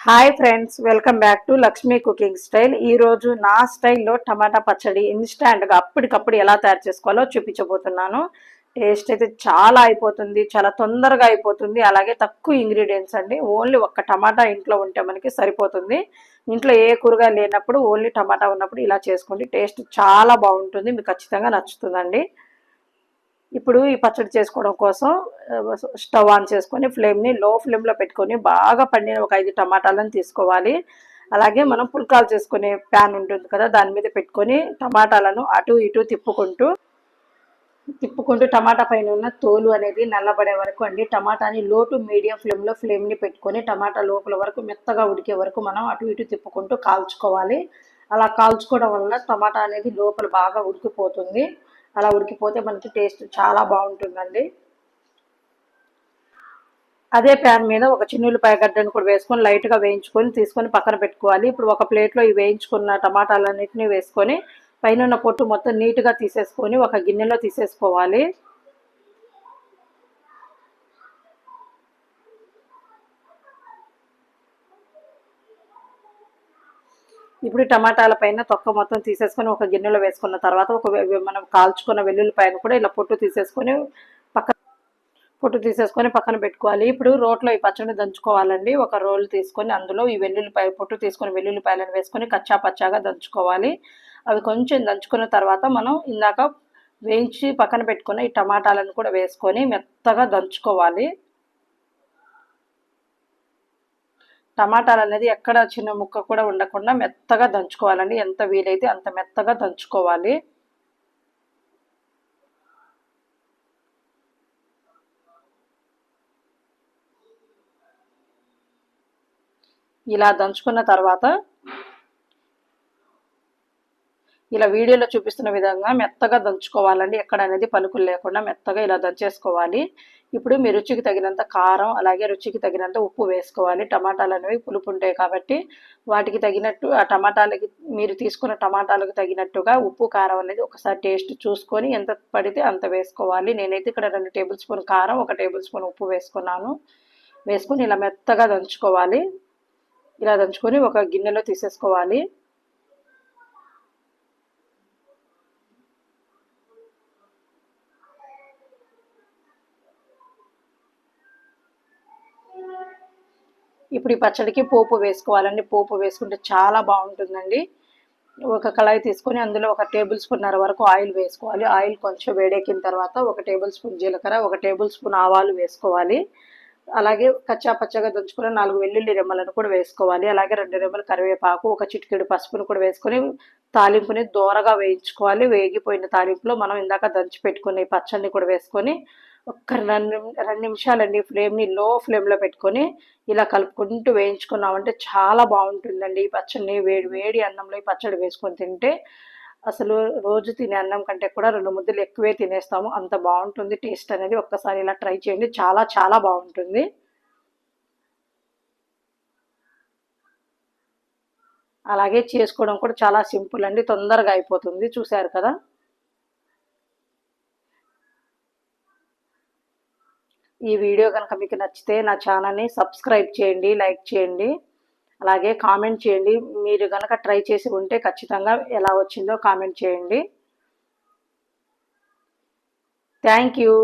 Hi friends, welcome back to Lakshmi cooking style. ఈరోజు నా స్టైల్లో టమాటా పచ్చడి ఇన్స్టాంట్గా అప్పటికప్పుడు ఎలా తయారు చేసుకోవాలో చూపించబోతున్నాను. టేస్ట్ అయితే చాలా అయిపోతుంది, చాలా తొందరగా అయిపోతుంది. అలాగే తక్కువ ఇంగ్రీడియంట్స్ అండి. ఓన్లీ ఒక్క టమాటా ఇంట్లో ఉంటే మనకి సరిపోతుంది. ఇంట్లో ఏ కూరగాయ లేనప్పుడు ఓన్లీ టమాటా ఉన్నప్పుడు ఇలా చేసుకోండి. టేస్ట్ చాలా బాగుంటుంది, మీకు ఖచ్చితంగా నచ్చుతుందండి. ఇప్పుడు ఈ పచ్చడి చేసుకోవడం కోసం స్టవ్ ఆన్ చేసుకొని ఫ్లేమ్ని లో ఫ్లేమ్లో పెట్టుకొని బాగా పండిన ఒక 5 టమాటాలను తీసుకోవాలి. అలాగే మనం పుల్కాలు చేసుకునే ప్యాన్ ఉంటుంది కదా, దాని మీద పెట్టుకొని టమాటాలను అటు ఇటు తిప్పుకుంటూ టమాటా పైన ఉన్న తోలు అనేది నల్లబడే వరకు అండి. టమాటాని లో టు మీడియం ఫ్లేమ్ని పెట్టుకొని టమాటా లోపల వరకు మెత్తగా ఉడికే వరకు మనం అటు ఇటు తిప్పుకుంటూ కాల్చుకోవాలి. అలా కాల్చుకోవడం వల్ల టమాటా అనేది లోపల బాగా ఉడికిపోతుంది. అలా ఉడికిపోతే మనకి టేస్ట్ చాలా బాగుంటుందండి. అదే ప్యాన్ మీద ఒక చిన్నులపాయ గడ్డను కూడా వేసుకొని లైట్గా వేయించుకొని తీసుకొని పక్కన పెట్టుకోవాలి. ఇప్పుడు ఒక ప్లేట్లో ఈ వేయించుకున్న టమాటాలన్నింటినీ వేసుకొని పైన ఉన్న పొట్టు మొత్తం నీట్గా తీసేసుకొని ఒక గిన్నెలో తీసేసుకోవాలి. ఇప్పుడు టమాటాల పైన తొక్క మొత్తం తీసేసుకొని ఒక గిన్నెలో వేసుకున్న తర్వాత మనం కాల్చుకున్న వెల్లుల్లిపాయను కూడా ఇలా పొట్టు తీసేసుకొని పక్కన పెట్టుకోవాలి. ఇప్పుడు రోట్లో ఈ పచ్చడిని దంచుకోవాలండి. ఒక రోల్ తీసుకొని అందులో ఈ పొట్టు తీసుకొని వెల్లుల్లిపాయలను వేసుకొని కచ్చా పచ్చాగా దంచుకోవాలి. అవి కొంచెం దంచుకున్న తర్వాత మనం ఇందాక వేయించి పక్కన పెట్టుకున్న ఈ టమాటాలను కూడా వేసుకొని మెత్తగా దంచుకోవాలి. టమాటాలు అనేది ఎక్కడ చిన్న ముక్క కూడా ఉండకుండా మెత్తగా దంచుకోవాలండి. ఎంత వీలైతే అంత మెత్తగా దంచుకోవాలి. ఇలా దంచుకున్న తర్వాత ఇలా వీడియోలో చూపిస్తున్న విధంగా మెత్తగా దంచుకోవాలండి. ఎక్కడ అనేది పలుకులు లేకుండా మెత్తగా ఇలా దంచేసుకోవాలి. ఇప్పుడు మీ రుచికి తగినంత కారం, అలాగే రుచికి తగినంత ఉప్పు వేసుకోవాలి. టమాటాలు అనేవి పులుపు ఉంటాయి కాబట్టి వాటికి తగినట్టు ఆ టమాటాలకి మీరు తీసుకున్న టమాటాలకు తగినట్టుగా ఉప్పు కారం అనేది ఒకసారి టేస్ట్ చూసుకొని ఎంత పడితే అంత వేసుకోవాలి. నేనైతే ఇక్కడ 2 టేబుల్ స్పూన్ కారం, 1 టేబుల్ స్పూన్ ఉప్పు వేసుకున్నాను. వేసుకొని ఇలా మెత్తగా దంచుకోవాలి. ఇలా దంచుకొని ఒక గిన్నెలో తీసేసుకోవాలి. ఇప్పుడు ఈ పచ్చడికి పోపు వేసుకోవాలండి. పోపు వేసుకుంటే చాలా బాగుంటుందండి. ఒక కళాయి తీసుకొని అందులో 1 టేబుల్ స్పూన్నర వరకు ఆయిల్ వేసుకోవాలి. ఆయిల్ కొంచెం వేడెక్కిన తర్వాత 1 టేబుల్ స్పూన్ జీలకర్ర, 1 టేబుల్ స్పూన్ ఆవాలు వేసుకోవాలి. అలాగే కచ్చా పచ్చగా దంచుకున్న 4 వెల్లుల్లి రెమ్మలను కూడా వేసుకోవాలి. అలాగే 2 రెమ్మల కరివేపాకు, ఒక చిటికెడు పసుపును కూడా వేసుకొని తాలింపుని దోరగా వేయించుకోవాలి. వేగిపోయిన తాలింపులో మనం ఇందాక దంచి పెట్టుకున్న ఈ పచ్చడిని కూడా వేసుకొని ఒక్క 2 నిమిషాలండి ఫ్లేమ్ని లో ఫ్లేమ్లో పెట్టుకొని ఇలా కలుపుకుంటూ వేయించుకున్నామంటే చాలా బాగుంటుందండి. ఈ పచ్చడిని వేడి వేడి అన్నంలో ఈ పచ్చడి వేసుకొని తింటే అసలు రోజు తినే అన్నం కంటే కూడా 2 ముద్దలు ఎక్కువే తినేస్తాము. అంత బాగుంటుంది టేస్ట్ అనేది. ఒక్కసారి ఇలా ట్రై చేయండి, చాలా చాలా బాగుంటుంది. అలాగే చేసుకోవడం కూడా చాలా సింపుల్ అండి, తొందరగా అయిపోతుంది. చూశారు కదా. ఈ వీడియో కనుక మీకు నచ్చితే నా ఛానల్ని సబ్స్క్రైబ్ చేయండి, లైక్ చేయండి, అలాగే కామెంట్ చేయండి. మీరు కనుక ట్రై చేసి ఉంటే ఖచ్చితంగా ఎలా వచ్చిందో కామెంట్ చేయండి. Thank you.